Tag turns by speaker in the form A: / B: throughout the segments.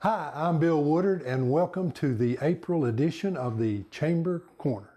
A: Hi, I'm Bill Woodard, and welcome to the April edition of the Chamber Corner.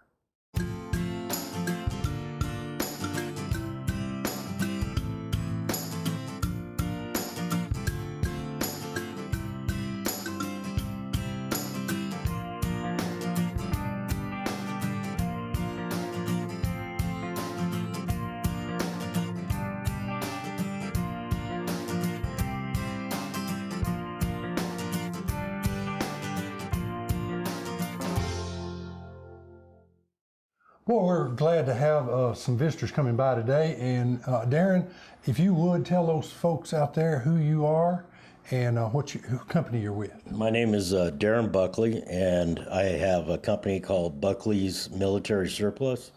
A: Well, we're glad to have some visitors coming by today. And Darren, if you would tell those folks out there who you are and what company you're with.
B: My name is Darren Buckley, and I have a company called Buckley's Military Surplus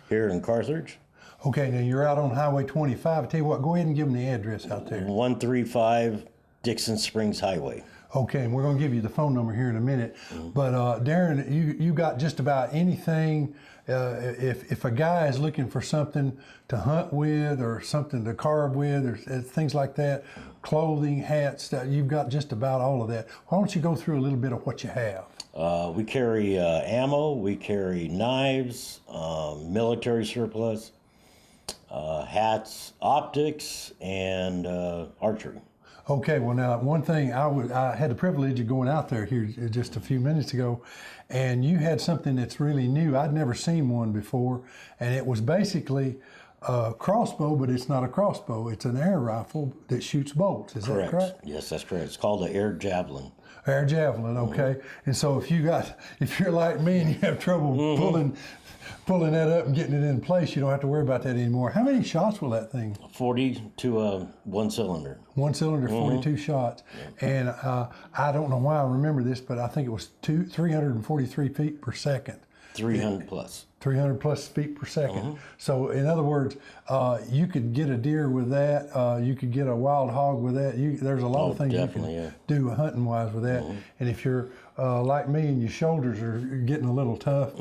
B: here in Carthage.
A: Okay, now you're out on Highway 25. I tell you what, go ahead and give them the address out there.
B: 135 Dixon Springs Highway.
A: Okay, and we're going to give you the phone number here in a minute. But Darren, you got just about anything. If a guy is looking for something to hunt with or something to carve with or things like that, clothing, hats, you've got just about all of that. Why don't you go through a little bit of what you have?
B: We carry ammo, we carry knives, military surplus, hats, optics, and archery.
A: Okay, well now one thing, I had the privilege of going out there here just a few minutes ago, and you had something that's really new. I'd never seen one before, and it was basically a crossbow, but it's not a crossbow. It's an air rifle that shoots bolts. Is that correct?
B: Yes, that's correct. It's called an air javelin.
A: Air javelin, okay. And so if you're like me and you have trouble pulling that up and getting it in place, you don't have to worry about that anymore. How many shots will that thing?
B: 40 to one cylinder.
A: One cylinder, 42 shots. And I don't know why I remember this, but I think it was 343 feet per second.
B: 300 plus.
A: 300 plus feet per second. So in other words, you could get a deer with that. You could get a wild hog with that. There's a lot of things you can do hunting wise with that. And if you're like me and your shoulders are getting a little tough,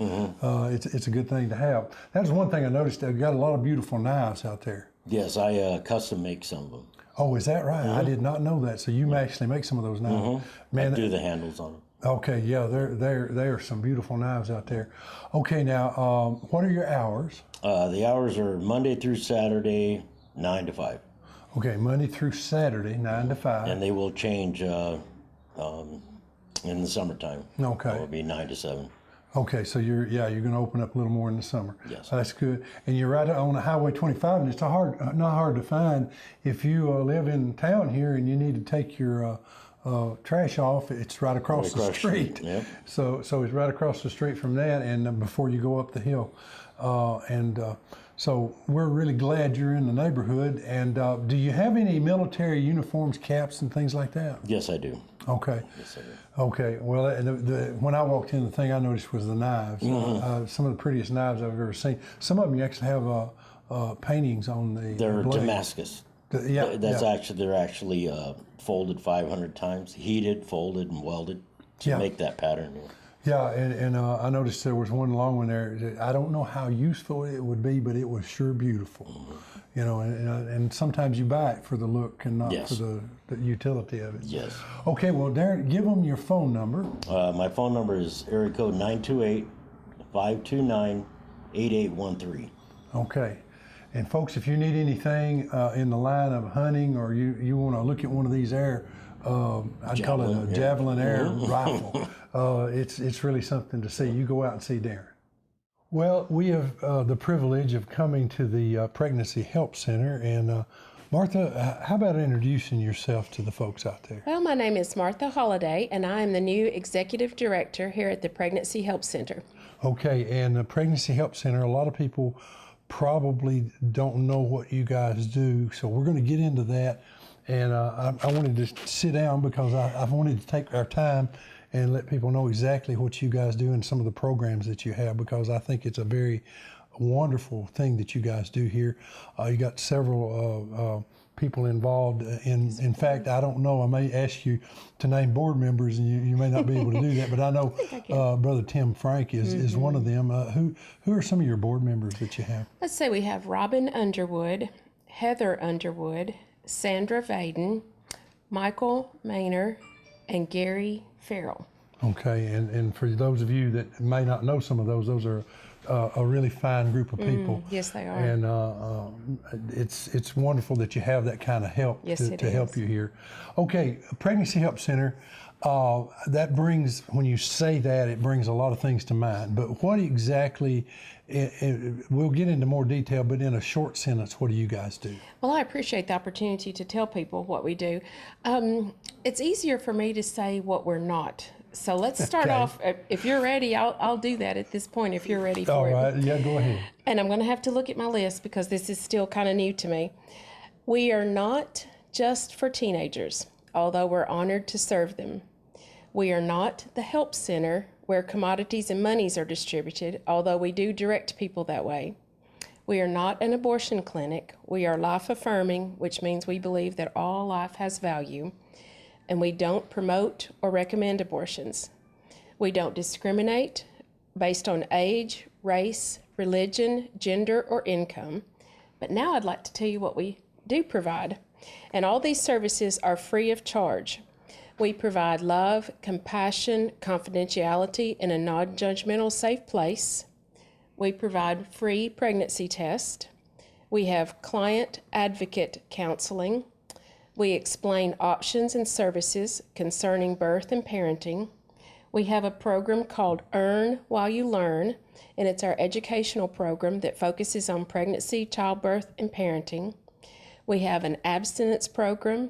A: it's a good thing to have. That's one thing I noticed. I've got a lot of beautiful knives out there.
B: Yes, I custom make some of them.
A: Oh, is that right? I did not know that. So you actually make some of those knives.
B: Man, I do the handles on them.
A: Okay, yeah, there are some beautiful knives out there. Okay, now, what are your hours?
B: The hours are Monday through Saturday, 9 to 5.
A: Okay, Monday through Saturday, 9 to 5.
B: And they will change in the summertime.
A: Okay.
B: It will be 9 to 7.
A: Okay, so you're going to open up a little more in the summer.
B: Yes.
A: That's good. And you're right on Highway 25, and it's not hard to find. If you live in town here and you need to take your trash off, it's right across the street.
B: Yep.
A: So it's right across the street from that, and before you go up the hill. So we're really glad you're in the neighborhood. And do you have any military uniforms, caps, and things like that?
B: Yes, I do.
A: Okay.
B: Yes, I do.
A: Okay. Well, when I walked in, the thing I noticed was the knives. Some of the prettiest knives I've ever seen. Some of them you actually have paintings on the
B: They're
A: blade.
B: Damascus.
A: Actually
B: They're actually folded 500 times, heated, folded, and welded to make that pattern.
A: Yeah, and I noticed there was one long one there. I don't know how useful it would be, but it was sure beautiful. You know, and sometimes you buy it for the look and not for the utility of it.
B: Yes.
A: Okay, well, Darren, give them your phone number.
B: My phone number is area code 928-529-8813.
A: Okay. And folks, if you need anything in the line of hunting, or you want to look at one of these I'd call it a javelin air rifle. It's really something to see. You go out and see Darren. Well, we have the privilege of coming to the Pregnancy Help Center, and Martha, how about introducing yourself to the folks out there?
C: Well, my name is Martha HOLLADAY, and I am the new Executive Director here at the Pregnancy Help Center.
A: Okay, and the Pregnancy Help Center, a lot of people probably don't know what you guys do, so we're going to get into that. And I wanted to sit down because I wanted to take our time and let people know exactly what you guys do and some of the programs that you have, because I think it's a very wonderful thing that you guys do here. You got several people involved. In fact, I don't know, I may ask you to name board members, and you may not be able to do that, but I know Brother Tim Frank is one of them. Who are some of your board members that you have?
C: Let's say we have Robin Underwood, Heather Underwood, Sandra Vaden, Michael Maynor, and Gary Farrell.
A: Okay, and for those of you that may not know some of those are a really fine group of people.
C: Yes, they are.
A: And it's wonderful that you have that kind of help
C: Yes,
A: to help you here. Okay, Pregnancy Help Center, that brings, when you say that, it brings a lot of things to mind. But what exactly, we'll get into more detail, but in a short sentence, what do you guys do?
C: Well, I appreciate the opportunity to tell people what we do. It's easier for me to say what we're not. So let's start
A: Okay.
C: off. If you're ready, I'll do that at this point if you're ready for
A: All
C: it.
A: right, yeah, go ahead.
C: And I'm going to have to look at my list because this is still kind of new to me. We are not just for teenagers, although we're honored to serve them. We are not the help center where commodities and monies are distributed, although we do direct people that way. We are not an abortion clinic. We are life affirming, which means we believe that all life has value. And we don't promote or recommend abortions. We don't discriminate based on age, race, religion, gender, or income. But now I'd like to tell you what we do provide. And all these services are free of charge. We provide love, compassion, confidentiality in a non-judgmental, safe place. We provide free pregnancy tests. We have client advocate counseling. We explain options and services concerning birth and parenting. We have a program called Earn While You Learn, and it's our educational program that focuses on pregnancy, childbirth, and parenting. We have an abstinence program.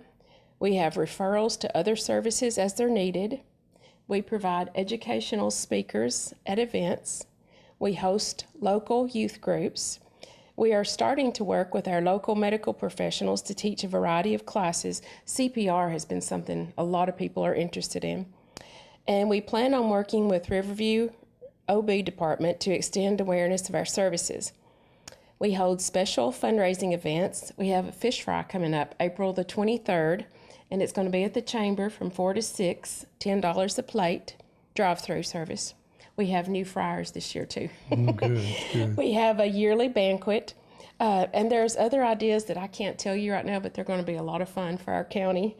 C: We have referrals to other services as they're needed. We provide educational speakers at events. We host local youth groups. We are starting to work with our local medical professionals to teach a variety of classes. CPR has been something a lot of people are interested in. And we plan on working with Riverview OB department to extend awareness of our services. We hold special fundraising events. We have a fish fry coming up April the 23rd, and it's going to be at the Chamber from 4 to 6, $10 a plate, drive-through service. We have new fryers this year, too.
A: Good.
C: We have a yearly banquet, and there's other ideas that I can't tell you right now, but they're going to be a lot of fun for our county.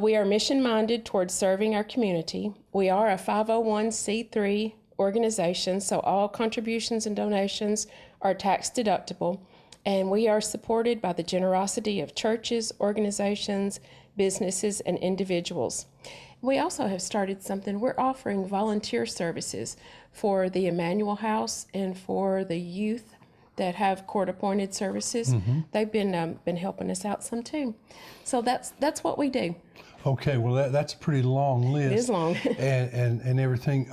C: We are mission-minded towards serving our community. We are a 501c3 organization, so all contributions and donations are tax-deductible, and we are supported by the generosity of churches, organizations, businesses, and individuals. We also have started something. We're offering volunteer services for the Emmanuel House and for the youth that have court-appointed services. They've been helping us out some too. So that's what we do.
A: Okay, well that's a pretty long list.
C: It is long.
A: and everything.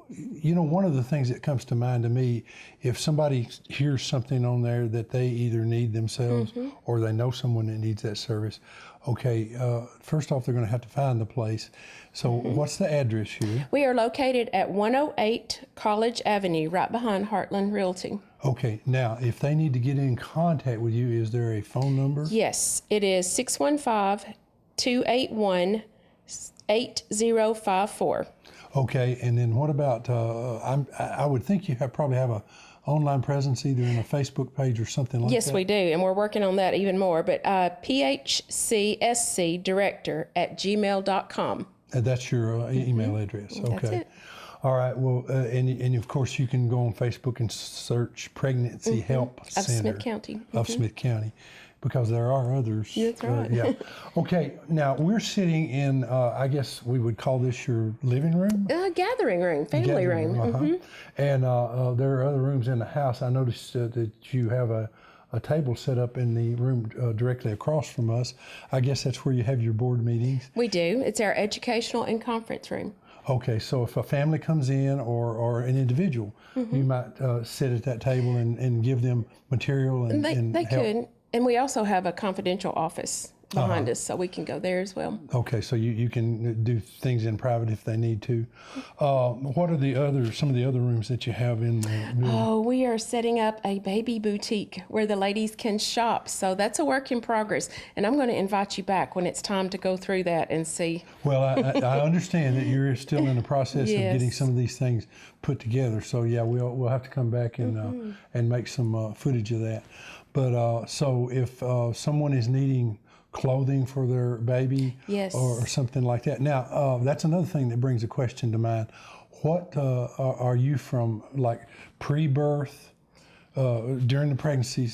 A: You know, one of the things that comes to mind to me, if somebody hears something on there that they either need themselves or they know someone that needs that service, okay, first off, they're going to have to find the place. So what's the address here?
C: We are located at 108 College Avenue, right behind Heartland Realty.
A: Okay, now, if they need to get in contact with you, is there a phone number?
C: Yes, it is 615-281-8054.
A: Okay, and then what about, I would think you probably have a online presence either in a Facebook page or something like that?
C: Yes, we do, and we're working on that even more. But phcscdirector@gmail.com.
A: That's your email address. Okay.
C: That's it.
A: All right. Well, and of course you can go on Facebook and search Pregnancy Help
C: Of
A: Center
C: Smith County.
A: of Smith County, because there are others.
C: That's right.
A: Yeah. Okay. Now we're sitting in. I guess we would call this your living room.
C: Gathering room, family
A: Gathering
C: room.
A: And there are other rooms in the house. I noticed that you have a table set up in the room directly across from us. I guess that's where you have your board meetings.
C: We do. It's our educational and conference room.
A: Okay, so if a family comes in or an individual, you might sit at that table and give them material and
C: They
A: help.
C: could. And we also have a confidential office behind us, so we can go there as well.
A: Okay, so you can do things in private if they need to. What are some of the other rooms that you have in the building?
C: Oh, we are setting up a baby boutique where the ladies can shop. So that's a work in progress. And I'm going to invite you back when it's time to go through that and see.
A: Well, I understand that you're still in the process of getting some of these things put together. So yeah, we'll have to come back and make some footage of that. But so if someone is needing clothing for their baby,
C: Yes.
A: or something like that. Now, that's another thing that brings a question to mind. What are you from, like pre-birth, during the pregnancy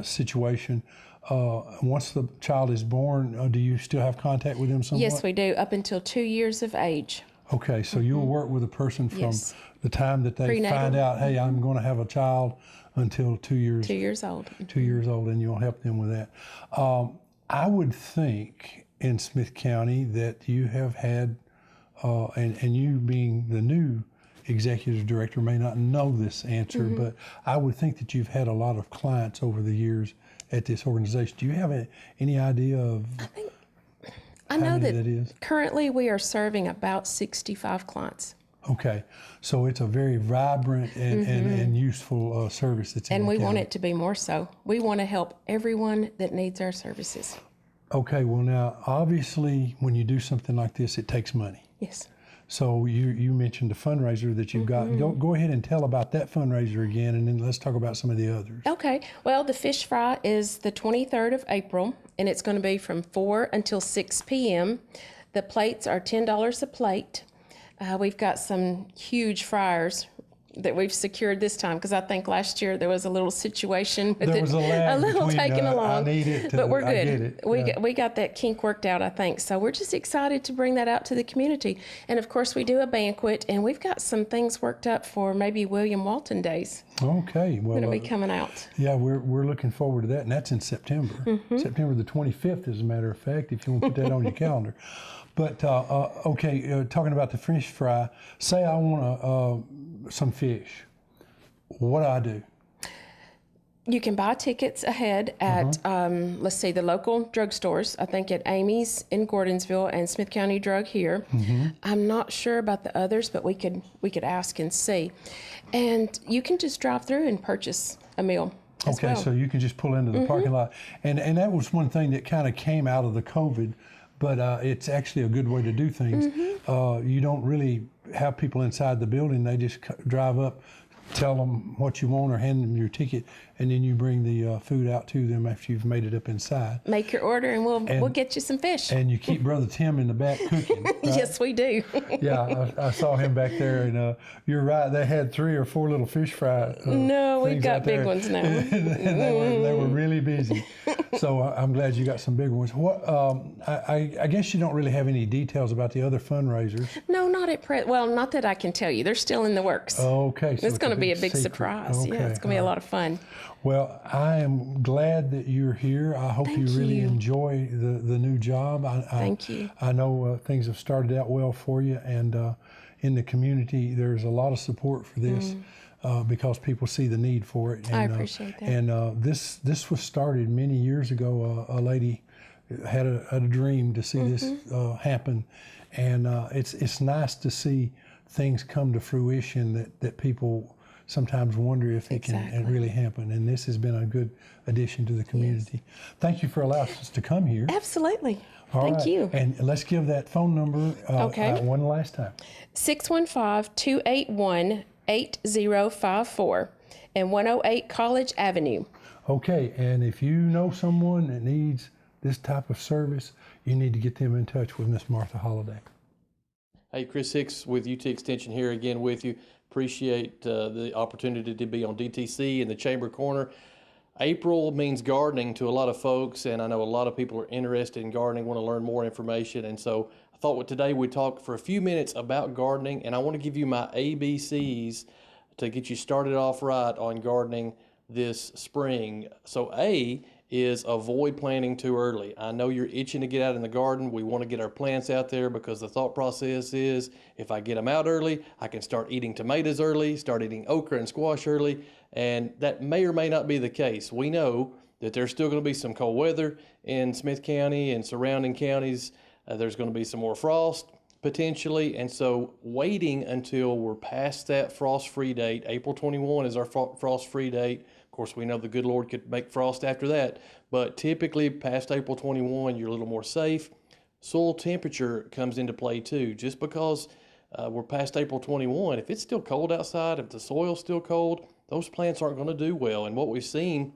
A: situation? Once the child is born, do you still have contact with them somewhat?
C: Yes, we do, up until 2 years of age.
A: Okay, so you'll work with a person from
C: Yes.
A: the time that they
C: Prenatal.
A: find out, hey, I'm going to have a child, until 2 years
C: 2 years old.
A: 2 years old, and you'll help them with that. I would think in Smith County that you have had, and you being the new executive director may not know this answer, but I would think that you've had a lot of clients over the years at this organization. Do you have any idea of
C: I
A: how
C: know
A: many
C: that
A: that is?
C: currently we are serving about 65 clients.
A: Okay, so it's a very vibrant and useful service that's in
C: And
A: the
C: we
A: county.
C: want it to be more so. We want to help everyone that needs our services.
A: Okay, well now, obviously, when you do something like this, it takes money.
C: Yes.
A: So you mentioned the fundraiser that you've got. Go ahead and tell about that fundraiser again, and then let's talk about some of the others.
C: Okay. Well, the fish fry is the 23rd of April, and it's going to be from 4 until 6 p.m. The plates are $10 a plate. We've got some huge fryers that we've secured this time, because I think last year there was a little situation with
A: There
C: it,
A: was a lag
C: little
A: between,
C: taking
A: I
C: along.
A: need it,
C: but we're
A: I
C: good.
A: get it,
C: We got that kink worked out, I think. So we're just excited to bring that out to the community. And of course, we do a banquet, and we've got some things worked up for maybe William Walton Days.
A: Okay, well,
C: That'll be coming out.
A: yeah, we're looking forward to that, and that's in September. September the 25th, as a matter of fact, if you want to put that on your calendar. But okay, talking about the fish fry, say I want some fish. What do I do?
C: You can buy tickets ahead at, let's see, the local drugstores. I think at Amy's in Gordonsville and Smith County Drug here. I'm not sure about the others, but we could ask and see. And you can just drive through and purchase a meal as
A: Okay,
C: well.
A: so you can just pull into the parking lot. And that was one thing that kind of came out of the COVID, but it's actually a good way to do things. You don't really have people inside the building. They just drive up, tell them what you want or hand them your ticket, and then you bring the food out to them after you've made it up inside.
C: Make your order and we'll get you some fish.
A: And you keep Brother Tim in the back cooking. Right?
C: Yes, we do.
A: Yeah, I saw him back there, and you're right. They had 3 or 4 little fish fry.
C: No, we've
A: things
C: got
A: out
C: big
A: there.
C: ones now.
A: And they were really busy. So I'm glad you got some big ones. What I guess you don't really have any details about the other fundraisers.
C: No, not at present. Well, not that I can tell you. They're still in the works.
A: Okay, so
C: It's going to be a big
A: secret.
C: surprise.
A: Okay,
C: Yeah, it's going to be a lot of fun.
A: Well, I am glad that you're here. I hope you really
C: you.
A: enjoy the new job.
C: Thank you.
A: I know things have started out well for you, and in the community, there's a lot of support for this because people see the need for it. And,
C: I appreciate that.
A: And this was started many years ago. A lady had a dream to see this happen, and it's nice to see things come to fruition that people sometimes wonder if it can
C: Exactly.
A: really happen. And this has been a good addition to the community. Thank you for allowing us to come here.
C: Absolutely.
A: All
C: Thank
A: right.
C: you.
A: And let's give that phone number
C: Okay.
A: one last time.
C: 615-281-8054 and 108 College Avenue.
A: Okay, and if you know someone that needs this type of service, you need to get them in touch with Miss Martha Holliday.
D: Hey, Chris Hicks with UT Extension here again with you. Appreciate the opportunity to be on DTC in the Chamber Corner. April means gardening to a lot of folks, and I know a lot of people are interested in gardening, want to learn more information, and so I thought today we'd talk for a few minutes about gardening, and I want to give you my ABCs to get you started off right on gardening this spring. So A is avoid planting too early. I know you're itching to get out in the garden. We want to get our plants out there because the thought process is if I get them out early, I can start eating tomatoes early, start eating okra and squash early, and that may or may not be the case. We know that there's still going to be some cold weather in Smith County and surrounding counties. There's going to be some more frost potentially, and so waiting until we're past that frost-free date. April 21 is our frost-free date. Of course, we know the good Lord could make frost after that, but typically past April 21, you're a little more safe. Soil temperature comes into play too. Just because we're past April 21, if it's still cold outside, if the soil's still cold, those plants aren't going to do well. And what we've seen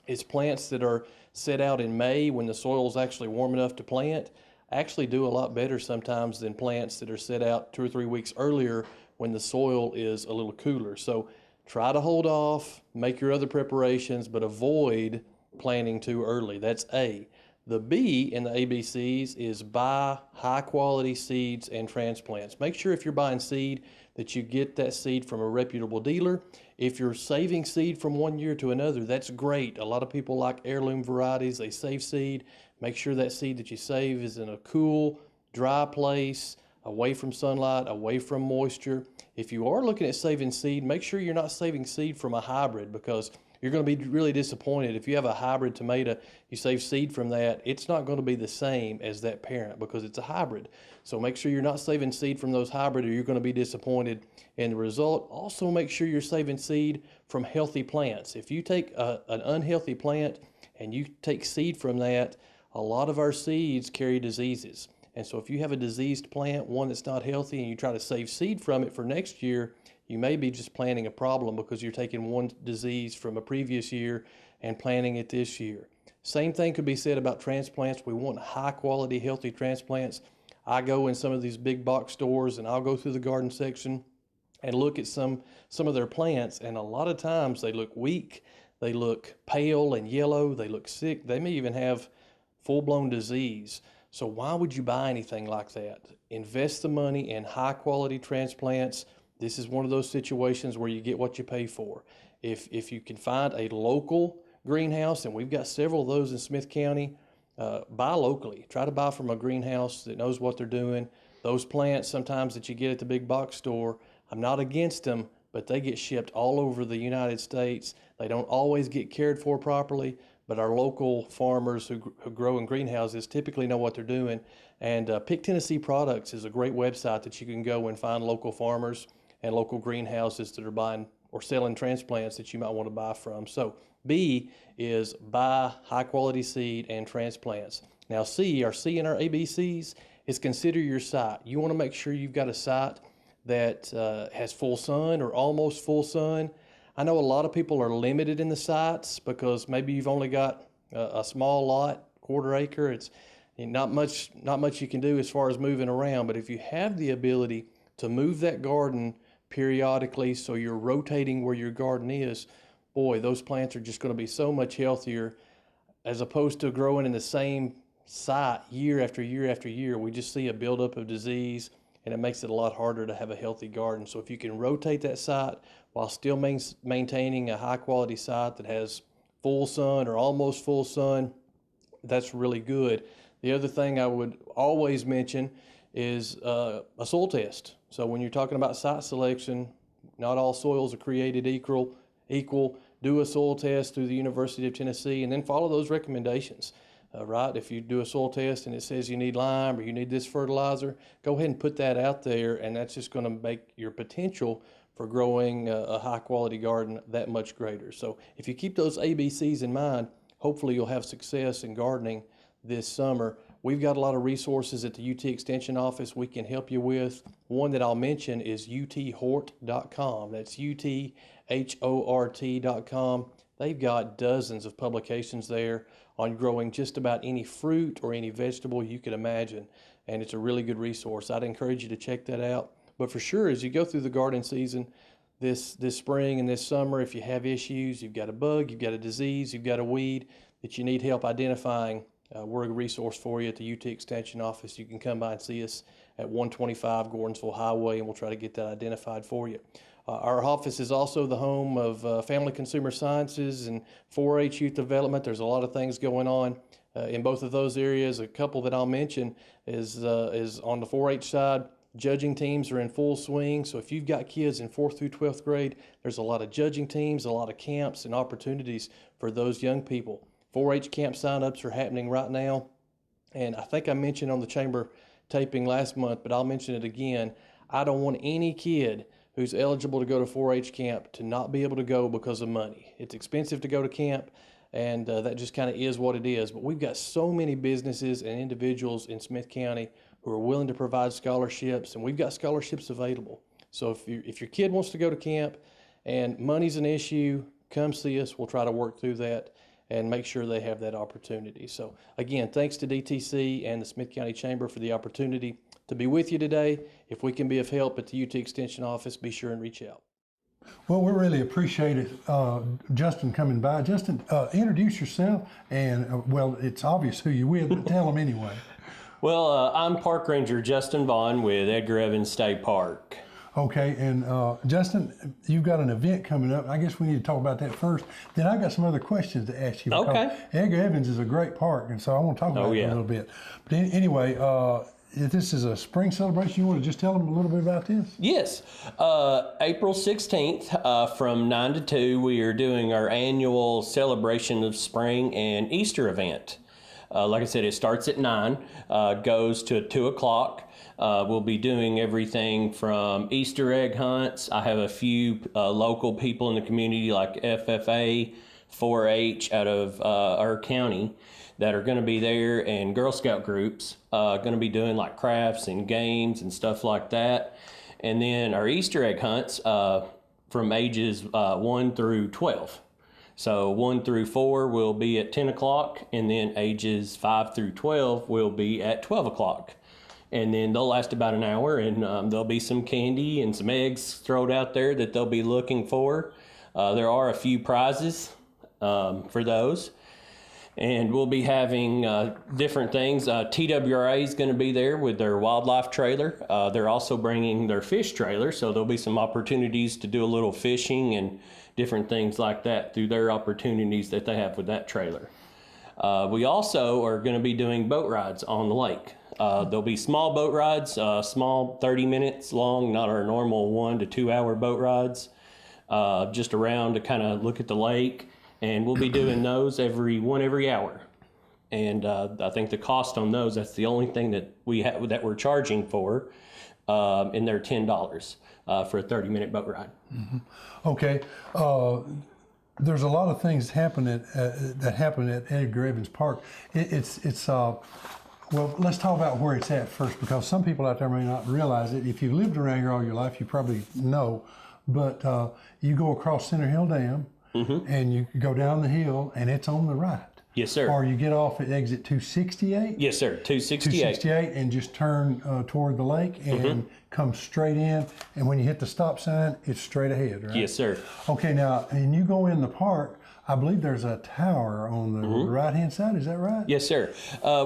D: is plants that are set out in May when the soil's actually warm enough to plant actually do a lot better sometimes than plants that are set out 2 or 3 weeks earlier when the soil is a little cooler. So try to hold off, make your other preparations, but avoid planting too early. That's A. The B in the ABCs is buy high quality seeds and transplants. Make sure if you're buying seed that you get that seed from a reputable dealer. If you're saving seed from one year to another, that's great. A lot of people like heirloom varieties. They save seed. Make sure that seed that you save is in a cool, dry place, away from sunlight, away from moisture. If you are looking at saving seed, make sure you're not saving seed from a hybrid, because you're going to be really disappointed. If you have a hybrid tomato, you save seed from that, it's not going to be the same as that parent because it's a hybrid. So make sure you're not saving seed from those hybrid, or you're going to be disappointed in the result. Also make sure you're saving seed from healthy plants. If you take an unhealthy plant and you take seed from that, a lot of our seeds carry diseases. And so if you have a diseased plant, one that's not healthy, and you try to save seed from it for next year, you may be just planting a problem because you're taking one disease from a previous year and planting it this year. Same thing could be said about transplants. We want high quality, healthy transplants. I go in some of these big box stores and I'll go through the garden section and look at some of their plants, and a lot of times they look weak, they look pale and yellow, they look sick, they may even have full-blown disease. So why would you buy anything like that? Invest the money in high quality transplants. This is one of those situations where you get what you pay for. If you can find a local greenhouse, and we've got several of those in Smith County, buy locally. Try to buy from a greenhouse that knows what they're doing. Those plants sometimes that you get at the big box store, I'm not against them, but they get shipped all over the United States. They don't always get cared for properly, but our local farmers who grow in greenhouses typically know what they're doing. And Pick Tennessee Products is a great website that you can go and find local farmers and local greenhouses that are buying or selling transplants that you might want to buy from. So B is buy high quality seed and transplants. Now C, our C in our ABCs, is consider your site. You want to make sure you've got a site that has full sun or almost full sun. I know a lot of people are limited in the sites because maybe you've only got a small lot, quarter acre. It's not much you can do as far as moving around. But if you have the ability to move that garden periodically, so you're rotating where your garden is, boy, those plants are just going to be so much healthier as opposed to growing in the same site year after year after year. We just see a buildup of disease, and it makes it a lot harder to have a healthy garden. So if you can rotate that site while still maintaining a high quality site that has full sun or almost full sun, that's really good. The other thing I would always mention is a soil test. So when you're talking about site selection, not all soils are created equal. Do a soil test through the University of Tennessee and then follow those recommendations. Right? If you do a soil test and it says you need lime or you need this fertilizer, go ahead and put that out there, and that's just going to make your potential for growing a high quality garden that much greater. So if you keep those ABCs in mind, hopefully you'll have success in gardening this summer. We've got a lot of resources at the UT Extension office we can help you with. One that I'll mention is uthort.com. That's uthort.com. They've got dozens of publications there on growing just about any fruit or any vegetable you could imagine, and it's a really good resource. I'd encourage you to check that out. But for sure, as you go through the garden season this spring and this summer, if you have issues, you've got a bug, you've got a disease, you've got a weed that you need help identifying, we're a resource for you at the UT Extension office. You can come by and see us at 125 Gordonsville Highway, and we'll try to get that identified for you. Our office is also the home of Family Consumer Sciences and 4-H Youth Development. There's a lot of things going on in both of those areas. A couple that I'll mention is on the 4-H side. Judging teams are in full swing. So if you've got kids in 4th through 12th grade, there's a lot of judging teams, a lot of camps and opportunities for those young people. 4-H camp signups are happening right now. And I think I mentioned on the chamber taping last month, but I'll mention it again. I don't want any kid who's eligible to go to 4-H camp to not be able to go because of money. It's expensive to go to camp, and that just kind of is what it is. But we've got so many businesses and individuals in Smith County who are willing to provide scholarships, and we've got scholarships available. So if your kid wants to go to camp and money's an issue, come see us. We'll try to work through that. and make sure they have that opportunity. So again, thanks to DTC and the Smith County Chamber for the opportunity to be with you today. If we can be of help at the UT Extension office, be sure and reach out.
A: Well, we really appreciate it, Justin coming by. Justin, introduce yourself, and well, it's obvious who you're with, but tell them anyway.
E: Well, I'm Park Ranger Justin Vaughn with Edgar Evans State Park.
A: Okay, and Justin, you've got an event coming up. I guess we need to talk about that first. Then I got some other questions to ask you.
E: Okay.
A: Edgar Evans is a great park, and so I want to talk about it a little bit. But anyway, if this is a spring celebration, you want to just tell them a little bit about this?
E: Yes. April 16th from 9 to 2, we are doing our annual celebration of spring and Easter event. Like I said, it starts at 9, goes to 2 o'clock. We'll be doing everything from Easter egg hunts. I have a few local people in the community like FFA, 4-H out of our county that are going to be there, and Girl Scout groups going to be doing like crafts and games and stuff like that. And then our Easter egg hunts from ages 1 through 12. So 1 through 4 will be at 10 o'clock, and then ages 5 through 12 will be at 12 o'clock. And then they'll last about an hour, and there'll be some candy and some eggs thrown out there that they'll be looking for. There are a few prizes for those. And we'll be having different things. TWRA is going to be there with their wildlife trailer. They're also bringing their fish trailer, so there'll be some opportunities to do a little fishing and different things like that through their opportunities that they have with that trailer. We also are going to be doing boat rides on the lake. There'll be small boat rides, small 30 minutes long, not our normal 1 to 2 hour boat rides, just around to kind of look at the lake. And we'll be doing those every hour. And I think the cost on those, that's the only thing that we have that we're charging for, and they're $10 for a 30-minute boat ride.
A: Mm-hmm. Okay. There's a lot of things happen at Edgar Evans Park. Well, let's talk about where it's at first, because some people out there may not realize it. If you've lived around here all your life, you probably know. But you go across Center Hill Dam, and you go down the hill, and it's on the right.
E: Yes, sir.
A: Or you get off at exit 268.
E: Yes, sir. 268.
A: 268, and just turn toward the lake and come straight in. And when you hit the stop sign, it's straight ahead, right?
E: Yes, sir.
A: Okay, now, and you go in the park, I believe there's a tower on the right-hand side. Is that right?
E: Yes, sir.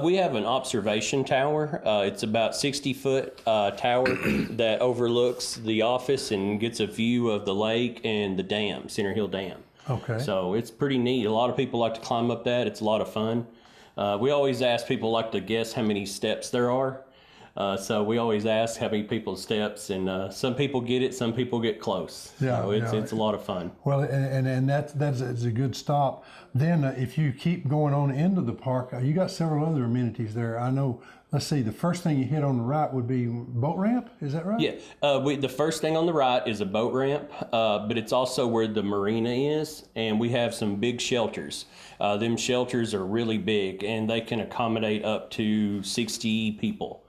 E: We have an observation tower. It's about 60-foot tower that overlooks the office and gets a view of the lake and the dam, Center Hill Dam.
A: Okay.
E: So it's pretty neat. A lot of people like to climb up that. It's a lot of fun. We always ask people like to guess how many steps there are. So we always ask how many people's steps, and some people get it, some people get close.
A: Yeah,
E: so it's a lot of fun.
A: Well, and that's a good stop. Then if you keep going on into the park, you got several other amenities there. I know. Let's see. The first thing you hit on the right would be boat ramp. Is that right?
E: Yeah. The first thing on the right is a boat ramp, but it's also where the marina is, and we have some big shelters. Them shelters are really big, and they can accommodate up to 60 people.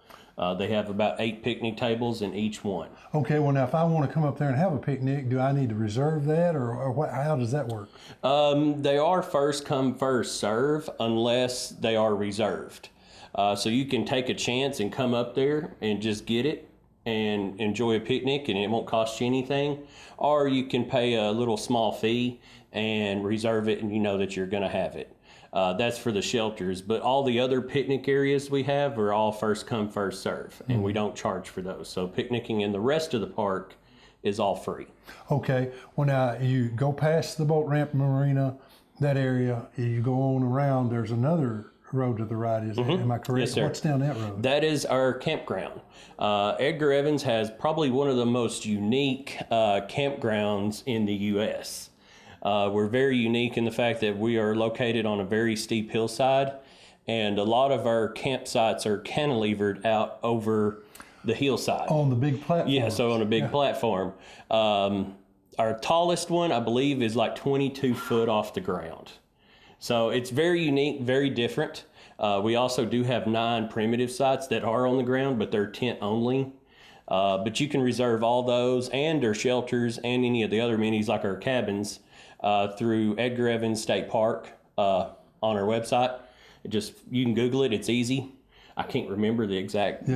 E: They have about 8 picnic tables in each one.
A: Okay, well now if I want to come up there and have a picnic, do I need to reserve that, or what, how does that work?
E: They are first come, first serve, unless they are reserved. So you can take a chance and come up there and just get it and enjoy a picnic, and it won't cost you anything. Or you can pay a little small fee and reserve it, and you know that you're going to have it. That's for the shelters, but all the other picnic areas we have are all first come, first serve, and we don't charge for those. So picnicking in the rest of the park is all free.
A: Okay, well now you go past the boat ramp marina, that area, you go on around, there's another road to the right, is am I correct?
E: Yes, sir.
A: What's down that road?
E: That is our campground. Edgar Evans has probably one of the most unique campgrounds in the U.S. We're very unique in the fact that we are located on a very steep hillside, and a lot of our campsites are cantilevered out over the hillside.
A: On the big platform?
E: Yeah, so on a big platform. Our tallest one, I believe, is like 22 foot off the ground. So it's very unique, very different. We also do have 9 primitive sites that are on the ground, but they're tent only. But you can reserve all those and their shelters and any of the other amenities like our cabins through Edgar Evans State Park. on our website. You can Google it. It's easy. I can't remember the exact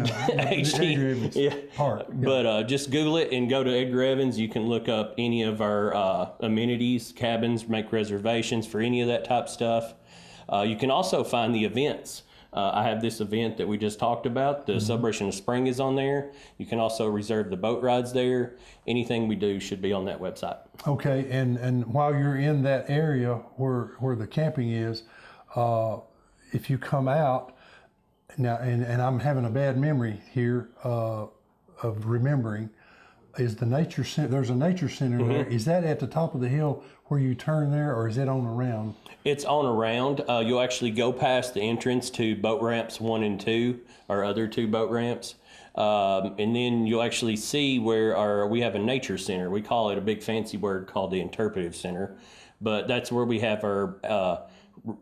A: Park.
E: But just Google it and go to Edgar Evans. You can look up any of our amenities, cabins, make reservations for any of that type stuff. You can also find the events. I have this event that we just talked about. The Celebration of Spring is on there. You can also reserve the boat rides there. Anything we do should be on that website.
A: Okay, and while you're in that area where the camping is, if you come out, now, and I'm having a bad memory here of remembering, is the nature center. There's a nature center there. Is that at the top of the hill where you turn there, or is it on around?
E: It's on around. You'll actually go past the entrance to boat ramps 1 and 2, our other 2 boat ramps. And then you'll actually see where we have a nature center. We call it a big fancy word called the Interpretive Center. But that's where we have our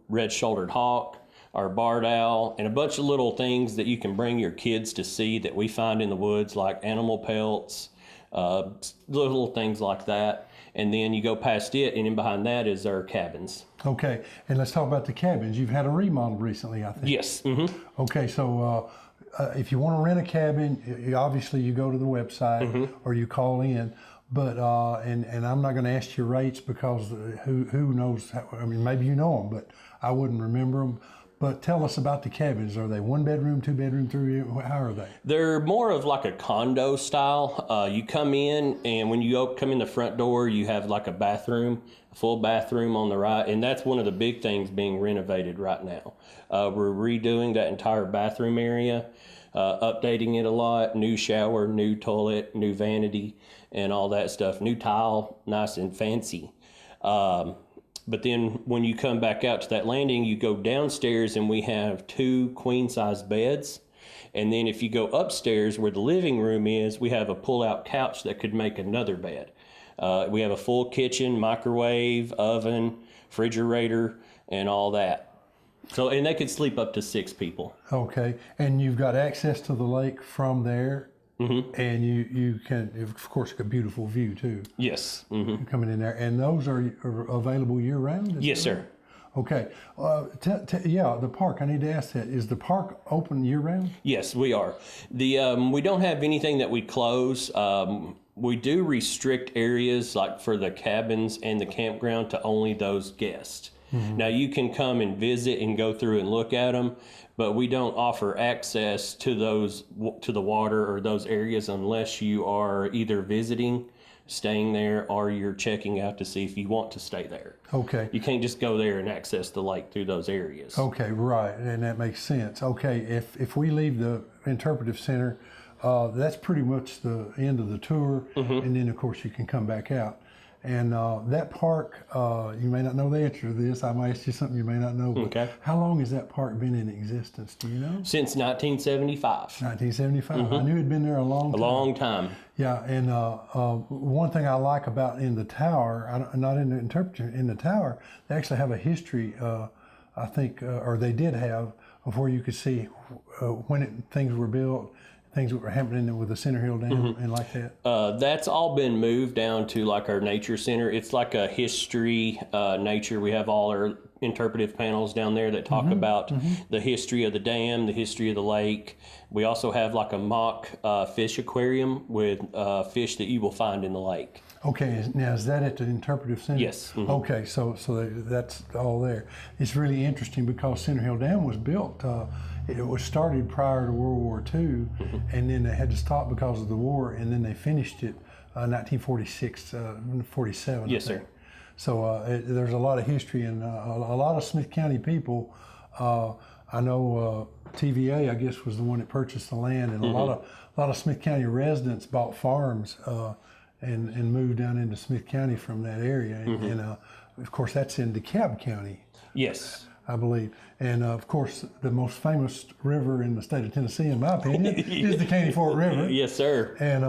E: red-shouldered hawk, our barred owl, and a bunch of little things that you can bring your kids to see that we find in the woods, like animal pelts, little things like that. And then you go past it, and in behind that is our cabins.
A: Okay, and let's talk about the cabins. You've had a remodel recently, I think.
E: Yes.
A: Okay, so if you want to rent a cabin, obviously you go to the website or you call in. But and I'm not going to ask you rates because who knows? I mean, maybe you know them, but I wouldn't remember them. But tell us about the cabins. Are they 1 bedroom, 2 bedroom, 3? How are they?
E: They're more of like a condo style. You come in, and when you come in the front door, you have like a bathroom, a full bathroom on the right, and that's one of the big things being renovated right now. We're redoing that entire bathroom area, updating it a lot, new shower, new toilet, new vanity, and all that stuff. New tile, nice and fancy. But then when you come back out to that landing, you go downstairs and we have 2 queen-size beds. And then if you go upstairs where the living room is, we have a pull-out couch that could make another bed. We have a full kitchen, microwave, oven, refrigerator, and all that. So, and they could sleep up to 6 people.
A: Okay, and you've got access to the lake from there. And you can, of course, a beautiful view too.
E: Yes.
A: Coming in there, and those are available year round.
E: Yes, sir.
A: Okay. Yeah, the park. I need to ask that. Is the park open year round?
E: Yes, we are. We don't have anything that we close. We do restrict areas like for the cabins and the campground to only those guests. Now you can come and visit and go through and look at them, but we don't offer access to the water or those areas unless you are either visiting, staying there, or you're checking out to see if you want to stay there.
A: Okay.
E: You can't just go there and access the lake through those areas.
A: Okay, right, and that makes sense. Okay, if we leave the interpretive center, that's pretty much the end of the tour, and then of course you can come back out. And that park, you may not know the answer to this. I might ask you something you may not know. But
E: okay.
A: How long has that park been in existence? Do you know?
E: Since 1975.
A: 1975. I knew it'd been there a long time.
E: A long time.
A: Yeah, and one thing I like about in the tower, not in the interpreter, in the tower, they actually have a history. I think, or they did have, of where you could see when things were built. Things that were happening with the Center Hill Dam and like that?
E: That's all been moved down to like our nature center. It's like a history, nature. We have all our interpretive panels down there that talk about the history of the dam, the history of the lake. We also have like a mock fish aquarium with fish that you will find in the lake.
A: Okay, now is that at the interpretive center?
E: Yes.
A: Okay, so that's all there. It's really interesting because Center Hill Dam was built. It was started prior to World War II, and then they had to stop because of the war, and then they finished it 1946, 47.
E: Yes, sir.
A: So there's a lot of history, and a lot of Smith County people. I know TVA, I guess, was the one that purchased the land, and a lot of Smith County residents bought farms and moved down into Smith County from that area, and of course that's in DeKalb County.
E: Yes.
A: I believe. And of course, the most famous river in the state of Tennessee, in my opinion, is the Caney Fork River.
E: Yes, sir.
A: And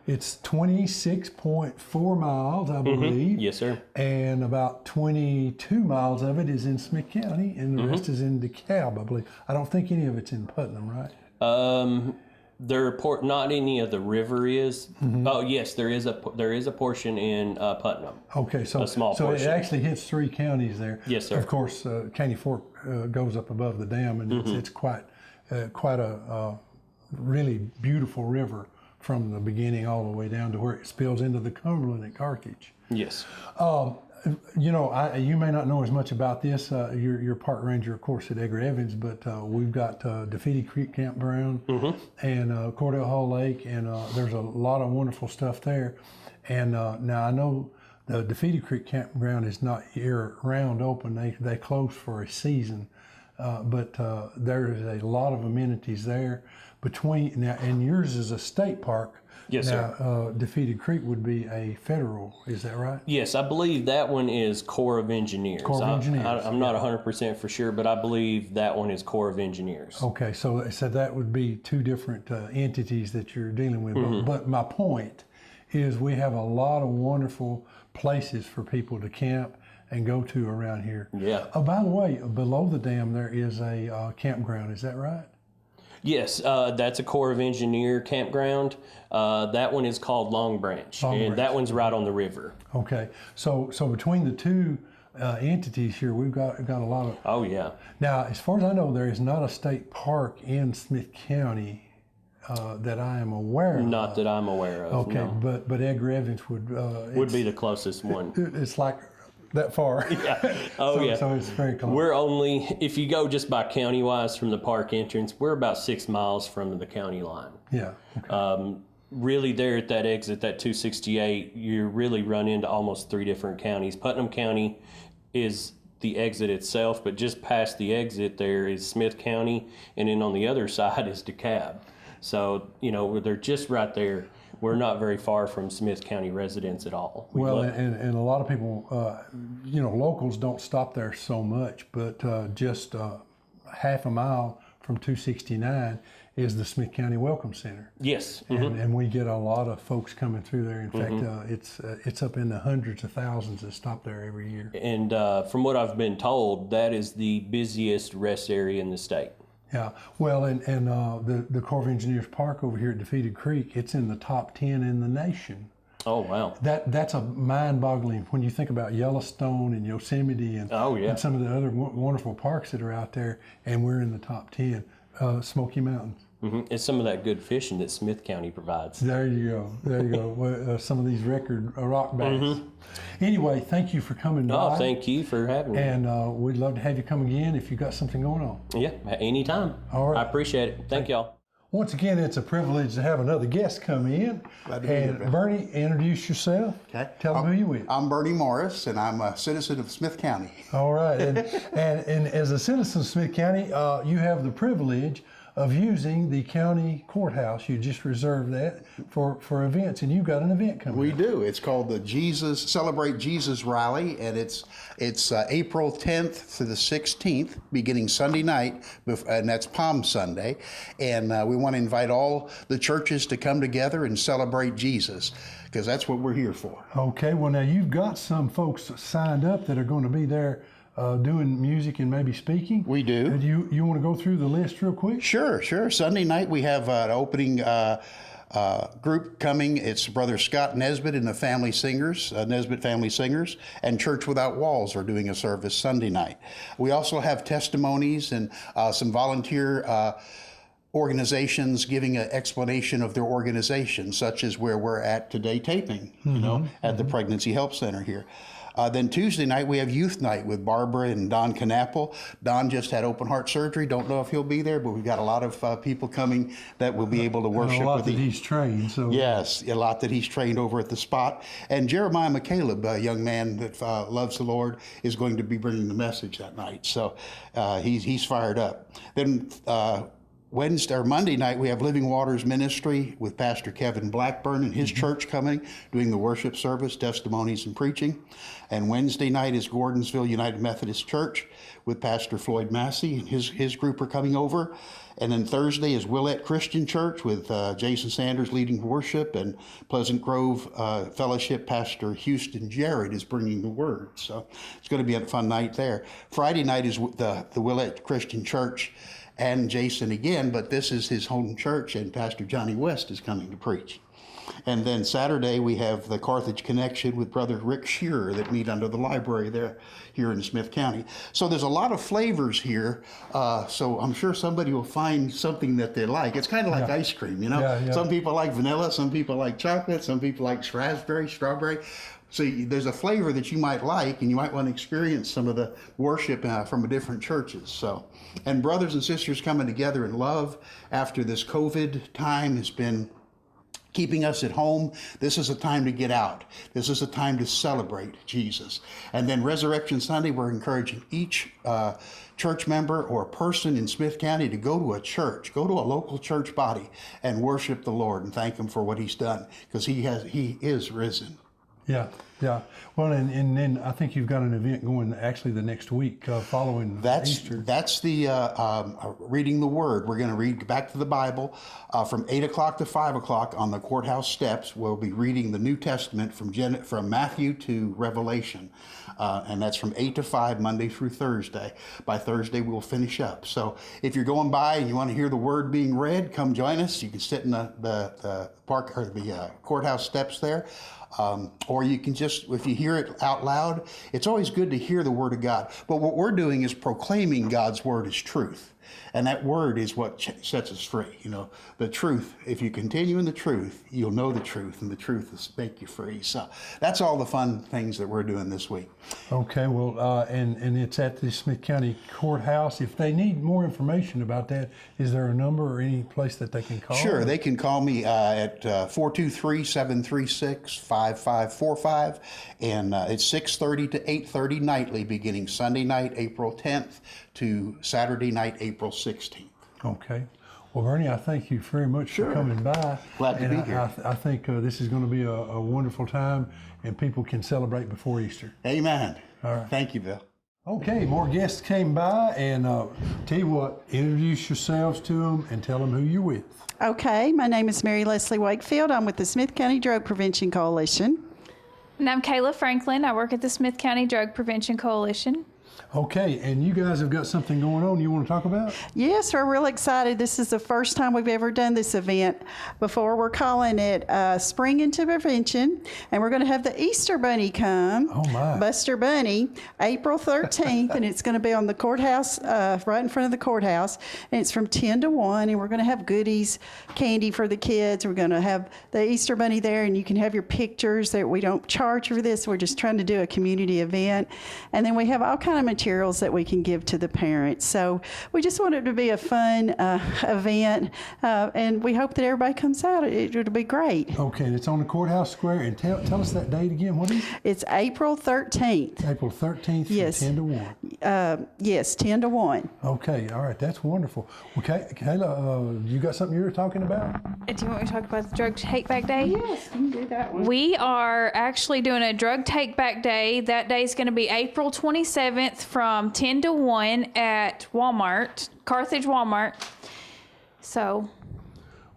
A: it's 26.4 miles, I believe.
E: Yes, sir.
A: And about 22 miles of it is in Smith County, and the rest is in DeKalb, I believe. I don't think any of it's in Putnam, right?
E: Not any of the river is. Oh yes, there is a portion in Putnam.
A: Okay, so
E: A small
A: so
E: portion.
A: it actually hits 3 counties there.
E: Yes, sir.
A: Of course, Caney Fork goes up above the dam, and it's quite a really beautiful river from the beginning all the way down to where it spills into the Cumberland at Carthage.
E: Yes.
A: You know, you may not know as much about this. You're park ranger, of course, at Edgar Evans, but we've got DeFeated Creek Campground and Cordell Hall Lake, and there's a lot of wonderful stuff there. And now I know the DeFeated Creek Campground is not year-round open. They close for a season, but there is a lot of amenities there. And yours is a state park.
E: Yes,
A: now,
E: sir.
A: Defeated Creek would be a federal, is that right?
E: Yes, I believe that one is Corps of Engineers.
A: Corps of Engineers.
E: I'm not 100% for sure, but I believe that one is Corps of Engineers.
A: Okay, so that would be 2 different entities that you're dealing with. But my point is we have a lot of wonderful places for people to camp and go to around here.
E: Yeah.
A: Oh, by the way, below the dam there is a campground, is that right?
E: Yes, that's a Corps of Engineer campground. That one is called Long Branch, and that one's right on the river.
A: Okay, so between the 2 entities here, we've got a lot of.
E: Oh yeah.
A: Now, as far as I know, there is not a state park in Smith County that I am aware of.
E: Not that I'm aware of.
A: Okay,
E: No.
A: but Edgar Evans
E: Would be the closest one.
A: It's like that far.
E: Yeah. Oh
A: so,
E: yeah.
A: So it's very close.
E: We're only, if you go just by county wise from the park entrance, we're about 6 miles from the county line.
A: Yeah. Okay.
E: Really there at that exit, that 268, you really run into almost 3 different counties. Putnam County is the exit itself, but just past the exit there is Smith County, and then on the other side is DeKalb. So, you know, they're just right there. We're not very far from Smith County residents at all.
A: And a lot of people, you know, locals don't stop there so much, but just half a mile from 269 is the Smith County Welcome Center.
E: Yes.
A: And we get a lot of folks coming through there. In fact, it's up in the hundreds of thousands that stop there every year.
E: And from what I've been told, that is the busiest rest area in the state.
A: Yeah, well, and the Corps of Engineers Park over here at Defeated Creek, it's in the top 10 in the nation.
E: Oh, wow.
A: That's a mind-boggling when you think about Yellowstone and Yosemite and, and some of the other wonderful parks that are out there, and we're in the top 10. Smoky Mountains.
E: It's some of that good fishing that Smith County provides.
A: There you go. There you go. Some of these record rock bass. Anyway, thank you for coming by.
E: Oh, thank you for having me.
A: And we'd love to have you come again if you've got something going on.
E: Yeah, anytime.
A: All right.
E: I appreciate it. Thank y'all.
A: Once again, it's a privilege to have another guest come in.
F: Glad to be here, Ben.
A: Bernie, introduce yourself.
F: Okay.
A: Tell them who you with.
F: I'm Bernie Morris, and I'm a citizen of Smith County.
A: All right. And as a citizen of Smith County, you have the privilege of using the county courthouse. You just reserved that for events, and you've got an event coming
F: We
A: up.
F: do. It's called the Celebrate Jesus Rally, and it's April 10th to the 16th, beginning Sunday night, and that's Palm Sunday. And we want to invite all the churches to come together and celebrate Jesus, because that's what we're here for.
A: Okay, well now you've got some folks signed up that are going to be there doing music and maybe speaking.
F: We do.
A: And you want to go through the list real quick?
F: Sure. Sunday night we have an opening group coming. It's Brother Scott Nesbitt and the Family Singers, Nesbitt Family Singers, and Church Without Walls are doing a service Sunday night. We also have testimonies and some volunteer organizations giving an explanation of their organization, such as where we're at today taping, at the Pregnancy Help Center here. Then Tuesday night, we have Youth Night with Barbara and Don Knappel. Don just had open heart surgery. Don't know if he'll be there, but we've got a lot of people coming that will be able to worship
A: a lot
F: with
A: that he's trained. So
F: Yes, a lot that he's trained over at the spot. And Jeremiah McCaleb, a young man that loves the Lord, is going to be bringing the message that night. So he's fired up. Then Monday night, we have Living Waters Ministry with Pastor Kevin Blackburn and his church coming, doing the worship service, testimonies, and preaching. And Wednesday night is Gordonsville United Methodist Church with Pastor Floyd Massey and his group are coming over. And then Thursday is Willette Christian Church with Jason Sanders leading worship, and Pleasant Grove Fellowship Pastor Houston Jarrett is bringing the word. So it's going to be a fun night there. Friday night is the Willette Christian Church and Jason again, but this is his home church, and Pastor Johnny West is coming to preach. And then Saturday, we have the Carthage Connection with Brother Rick Shearer that meet under the library there here in Smith County. So there's a lot of flavors here. So I'm sure somebody will find something that they like. It's kind of like ice cream, you know?
A: Yeah.
F: Some people like vanilla, some people like chocolate, some people like raspberry, strawberry. So there's a flavor that you might like, and you might want to experience some of the worship from different churches. So, and brothers and sisters coming together in love after this COVID time has been keeping us at home. This is a time to get out. This is a time to celebrate Jesus. And then Resurrection Sunday, we're encouraging each church member or person in Smith County to go to a church, go to a local church body and worship the Lord and thank him for what he's done, because he is risen.
A: Yeah. Well, and then I think you've got an event going actually the next week following Easter.
F: That's the reading the Word. We're going to read back to the Bible from 8 o'clock to 5 o'clock on the courthouse steps. We'll be reading the New Testament from Matthew to Revelation, and that's from 8 to 5 Monday through Thursday. By Thursday, we'll finish up. So if you're going by and you want to hear the Word being read, come join us. You can sit in the park or the courthouse steps there. Or you can just, if you hear it out loud, it's always good to hear the Word of God. But what we're doing is proclaiming God's Word as truth. And that Word is what sets us free. You know, the truth, if you continue in the truth, you'll know the truth, and the truth will make you free. So that's all the fun things that we're doing this week.
A: Okay, well, and it's at the Smith County Courthouse. If they need more information about that, is there a number or any place that they can call?
F: Sure, they can call me at 423-736-5545, and it's 6:30 to 8:30 nightly, beginning Sunday night, April 10th, to Saturday night, April 16th.
A: Okay. Well, Bernie, I thank you very much for coming by.
F: Glad to be here.
A: I think this is going to be a wonderful time, and people can celebrate before Easter.
F: Amen.
A: All right.
F: Thank you, Bill.
A: Okay, more guests came by, and tell you what, introduce yourselves to them and tell them who you're with.
G: Okay, my name is Mary Leslie Wakefield. I'm with the Smith County Drug Prevention Coalition.
H: And I'm KAYLA Franklin. I work at the Smith County Drug Prevention Coalition.
A: Okay, and you guys have got something going on you want to talk about?
G: Yes, we're really excited. This is the first time we've ever done this event before. We're calling it Spring into Prevention, and we're going to have the Easter Bunny come.
A: Oh, my.
G: Buster Bunny, April 13th, and it's going to be on the courthouse, right in front of the courthouse, and it's from 10 to 1, and we're going to have goodies, candy for the kids. We're going to have the Easter Bunny there, and you can have your pictures there. We don't charge for this. We're just trying to do a community event, and then we have all kind of materials that we can give to the parents. So we just want it to be a fun event, and we hope that everybody comes out. It'll be great.
A: Okay, and it's on the courthouse square, and tell us that date again. What is it?
G: It's April 13th.
A: April 13th
G: Yes.
A: from 10 to 1.
G: Yes, 10 to 1.
A: Okay, all right, that's wonderful. Okay, KAYLA, you got something you were talking about?
H: Do you want me to talk about the Drug Take Back Day?
G: Yes, you can do that one.
H: We are actually doing a Drug Take Back Day. That day is going to be April 27th from 10 to 1 at Walmart, Carthage Walmart. So.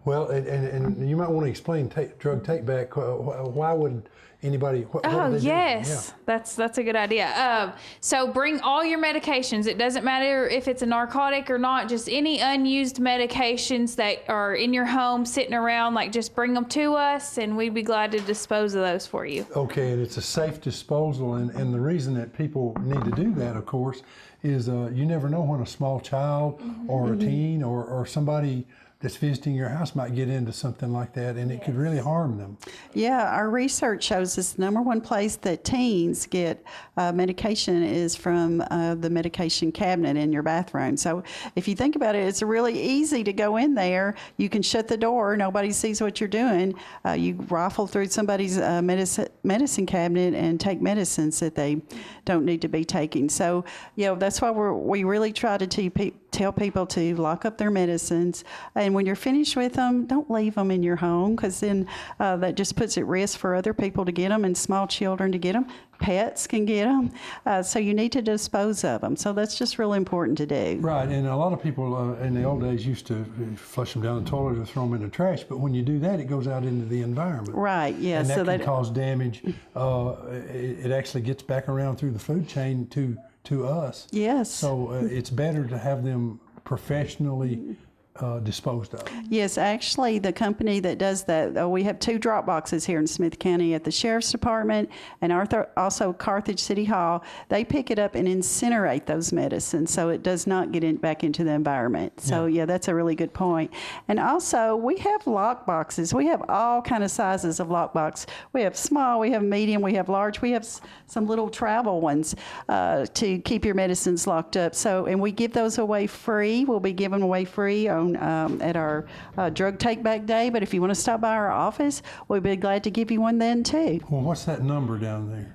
A: Well, and you might want to explain drug take back. Why would anybody? What are they doing?
H: Yes,
A: Yeah.
H: that's a good idea. So bring all your medications. It doesn't matter if it's a narcotic or not. Just any unused medications that are in your home sitting around. Like just bring them to us, and we'd be glad to dispose of those for you.
A: Okay, and it's a safe disposal, and the reason that people need to do that, of course, is you never know when a small child or a teen or somebody that's visiting your house might get into something like that, and it could really harm them.
G: Yeah, our research shows this number one place that teens get medication is from the medication cabinet in your bathroom. So if you think about it, it's really easy to go in there. You can shut the door. Nobody sees what you're doing. You rifle through somebody's medicine cabinet and take medicines that they don't need to be taking. So, that's why we really try to tell people to lock up their medicines, and when you're finished with them, don't leave them in your home, because then that just puts at risk for other people to get them and small children to get them. Pets can get them, so you need to dispose of them. So that's just really important to do.
A: Right, and a lot of people in the old days used to flush them down the toilet or throw them in the trash, but when you do that, it goes out into the environment.
G: Right, yeah.
A: And that
G: so
A: can cause damage. It actually gets back around through the food chain to us.
G: Yes.
A: So it's better to have them professionally disposed of.
G: Yes, actually, the company that does that, we have 2 drop boxes here in Smith County at the Sheriff's Department and also Carthage City Hall. They pick it up and incinerate those medicines, so it does not get back into the environment. So, yeah, that's a really good point. And also, we have lock boxes. We have all kind of sizes of lock box. We have small, we have medium, we have large. We have some little travel ones to keep your medicines locked up. So, and we give those away free. We'll be giving away free at our drug take back day, but if you want to stop by our office, we'd be glad to give you one then too.
A: Well, what's that number down there?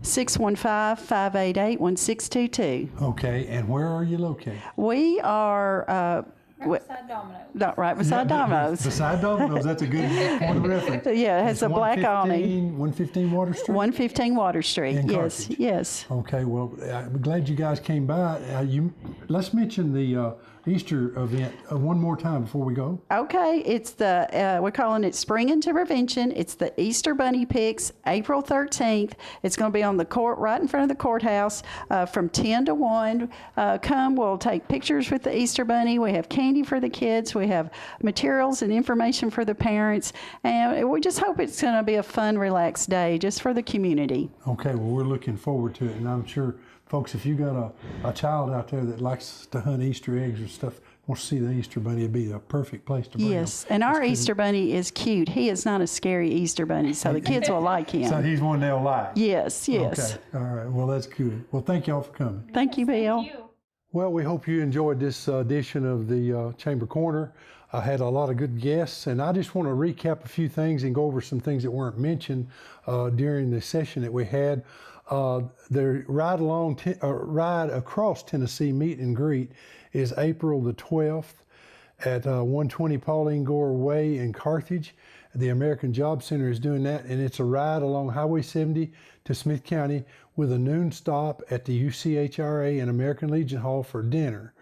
G: 615-588-1622.
A: Okay, and where are you located?
G: We are
H: Beside Domino's.
G: right beside Domino's.
A: Beside Domino's, that's a good point of reference.
G: Yeah, it has
A: It's
G: a black awning.
A: 115 Water Street?
G: 115 Water Street.
A: In
G: Yes,
A: Carthage.
G: yes.
A: Okay, well, I'm glad you guys came by. Let's mention the Easter event one more time before we go.
G: Okay, it's we're calling it Spring into Prevention. It's the Easter Bunny Picks, April 13th. It's going to be on the court, right in front of the courthouse, from 10 to 1. Come, we'll take pictures with the Easter Bunny. We have candy for the kids. We have materials and information for the parents. And we just hope it's going to be a fun, relaxed day just for the community.
A: Okay, well, we're looking forward to it, and I'm sure, folks, if you got a child out there that likes to hunt Easter eggs or stuff, wants to see the Easter Bunny, it'd be a perfect place to bring
G: Yes,
A: them.
G: and our Easter Bunny is cute. He is not a scary Easter Bunny, so the kids will like him.
A: So he's one they'll like.
G: Yes, yes.
A: Okay, all right, well, that's good. Well, thank y'all for coming.
G: Thank you, Bill.
H: Thank you.
A: Well, we hope you enjoyed this edition of the Chamber Corner. I had a lot of good guests, and I just want to recap a few things and go over some things that weren't mentioned during the session that we had. The Ride Across Tennessee meet and greet is April the 12th at 120 Pauline Gore Way in Carthage. The American Job Center is doing that, and it's a ride along Highway 70 to Smith County with a noon stop at the UCHRA and American Legion Hall for dinner.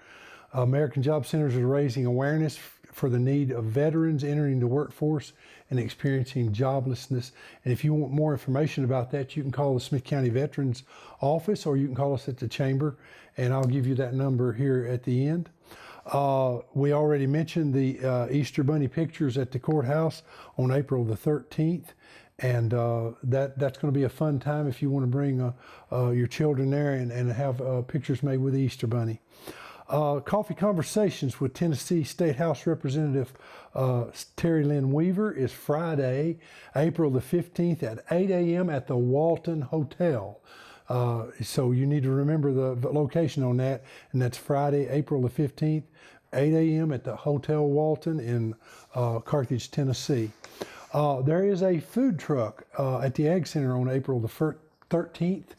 A: American Job Centers is raising awareness for the need of veterans entering the workforce and experiencing joblessness. And if you want more information about that, you can call the Smith County Veterans Office, or you can call us at the Chamber, and I'll give you that number here at the end. We already mentioned the Easter Bunny pictures at the courthouse on April the 13th. And that's going to be a fun time if you want to bring your children there and have pictures made with the Easter Bunny. Coffee Conversations with Tennessee State House Representative Terry Lynn Weaver is Friday, April the 15th at 8 a.m. at the Walton Hotel. So you need to remember the location on that, and that's Friday, April the 15th, 8 a.m. at the Hotel Walton in Carthage, Tennessee. There is a food truck at the Ag Center on April the 13th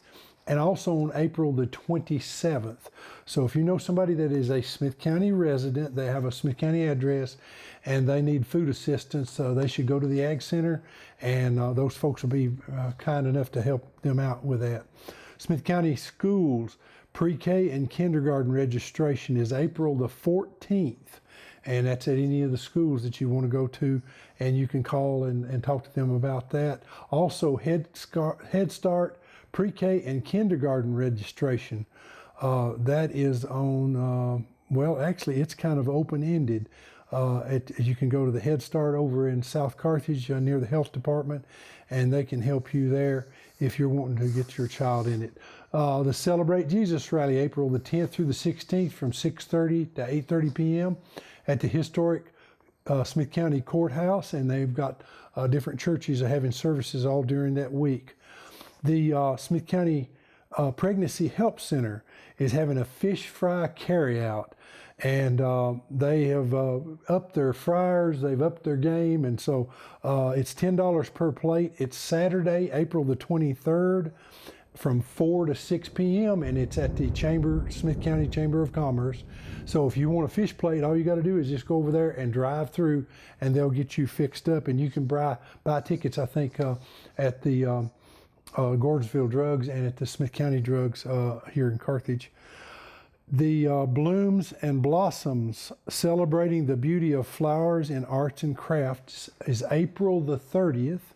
A: and also on April the 27th. So if you know somebody that is a Smith County resident, they have a Smith County address, and they need food assistance, they should go to the Ag Center, and those folks will be kind enough to help them out with that. Smith County Schools pre-K and kindergarten registration is April the 14th. And that's at any of the schools that you want to go to, and you can call and talk to them about that. Also, Head Start, pre-K and kindergarten registration. That is on, well, actually, it's kind of open-ended. You can go to the Head Start over in South Carthage near the health department, and they can help you there if you're wanting to get your child in it. The Celebrate Jesus Rally, April the 10th through the 16th from 6:30 to 8:30 p.m. at the historic Smith County Courthouse, and they've got different churches are having services all during that week. The Smith County Pregnancy Help Center is having a fish fry carryout, and they have upped their fryers, they've upped their game, and so it's $10 per plate. It's Saturday, April the 23rd from 4 to 6 p.m. and it's at the Smith County Chamber of Commerce. So if you want a fish plate, all you got to do is just go over there and drive through, and they'll get you fixed up, and you can buy tickets, I think, at the Gordonsville Drugs and at the Smith County Drugs here in Carthage. The Blooms and Blossoms, celebrating the beauty of flowers in arts and crafts, is April the 30th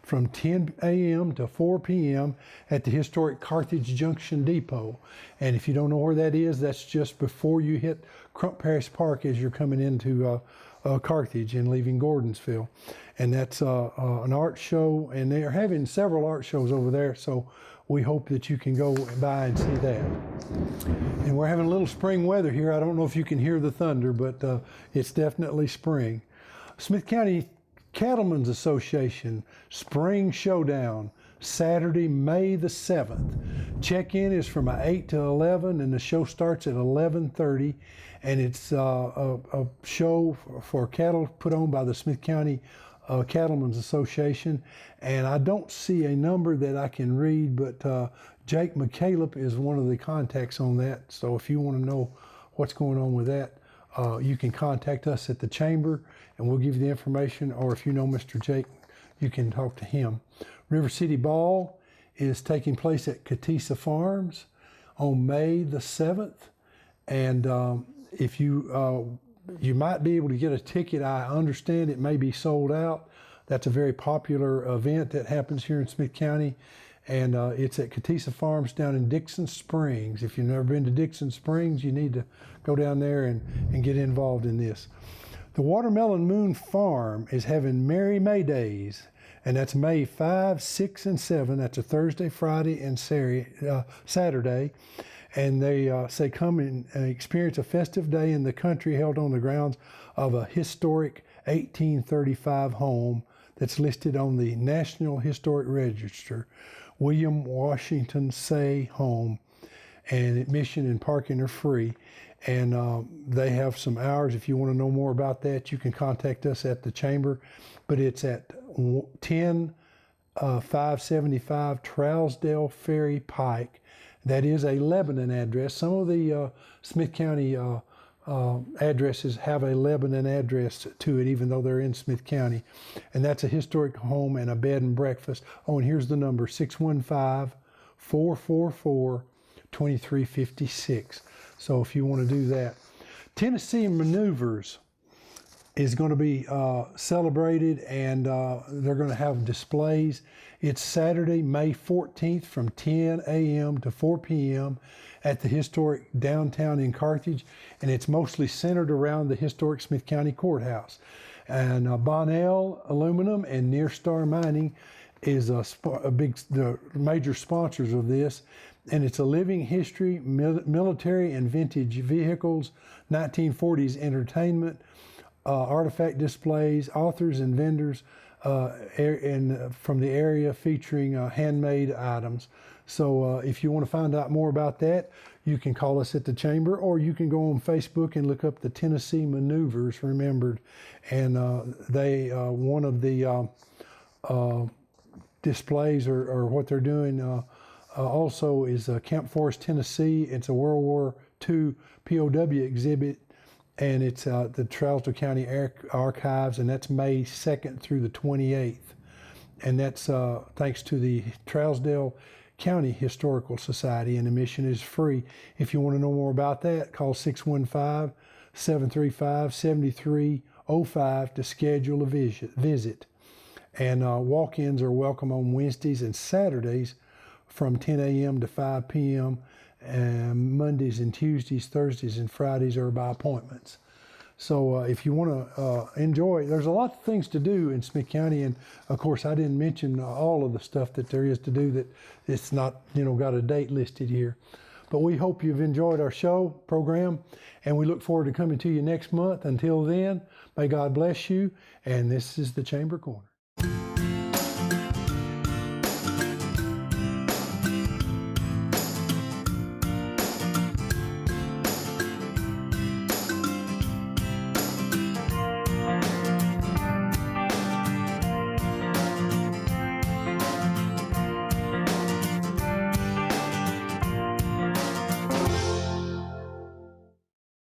A: from 10 a.m. to 4 p.m. at the historic Carthage Junction Depot. And if you don't know where that is, that's just before you hit Crump Parish Park as you're coming into Carthage and leaving Gordonsville. And that's an art show, and they're having several art shows over there, so we hope that you can go by and see that. And we're having a little spring weather here. I don't know if you can hear the thunder, but it's definitely spring. Smith County Cattlemen's Association Spring Showdown, Saturday, May the 7th. Check-in is from 8 to 11, and the show starts at 11:30. And it's a show for cattle put on by the Smith County Cattlemen's Association. And I don't see a number that I can read, but Jake McCaleb is one of the contacts on that. So if you want to know what's going on with that, you can contact us at the chamber, and we'll give you the information. Or if you know Mr. Jake, you can talk to him. River City Ball is taking place at Catisa Farms on May the 7th. And if you might be able to get a ticket. I understand it may be sold out. That's a very popular event that happens here in Smith County. And it's at Catisa Farms down in Dixon Springs. If you've never been to Dixon Springs, you need to go down there and get involved in this. The Watermelon Moon Farm is having Merry May Days, and that's May 5, 6, and 7. That's a Thursday, Friday, and Saturday. And they say come and experience a festive day in the country held on the grounds of a historic 1835 home that's listed on the National Historic Register, William Washington Say Home. And admission and parking are free. And they have some hours. If you want to know more about that, you can contact us at the chamber. But it's at 10575 Trousdale Ferry Pike. That is a Lebanon address. Some of the Smith County addresses have a Lebanon address to it, even though they're in Smith County. And that's a historic home and a bed and breakfast. Oh, and here's the number, 615-444-2356. So if you want to do that. Tennessee Maneuvers is going to be celebrated, and they're going to have displays. It's Saturday, May 14th from 10 a.m. to 4 p.m. at the historic downtown in Carthage, and it's mostly centered around the historic Smith County Courthouse. And Bonnell Aluminum and Near Star Mining is the major sponsors of this, and it's a living history, military and vintage vehicles, 1940s entertainment, artifact displays, authors and vendors from the area featuring handmade items. So if you want to find out more about that, you can call us at the chamber, or you can go on Facebook and look up the Tennessee Maneuvers Remembered. And they one of the displays or what they're doing also is Camp Forest, Tennessee. It's a World War II POW exhibit, and it's the Trousdale County Archives, and that's May 2nd through the 28th. And that's thanks to the Trousdale County Historical Society, and admission is free. If you want to know more about that, call 615-735-7305 to schedule a visit. And walk-ins are welcome on Wednesdays and Saturdays from 10 a.m. to 5 p.m. And Mondays and Tuesdays, Thursdays and Fridays are by appointments. So if you want to enjoy, there's a lot of things to do in Smith County, and of course I didn't mention all of the stuff that there is to do that it's not, got a date listed here. But we hope you've enjoyed our program, and we look forward to coming to you next month. Until then, may God bless you, and this is the Chamber Corner.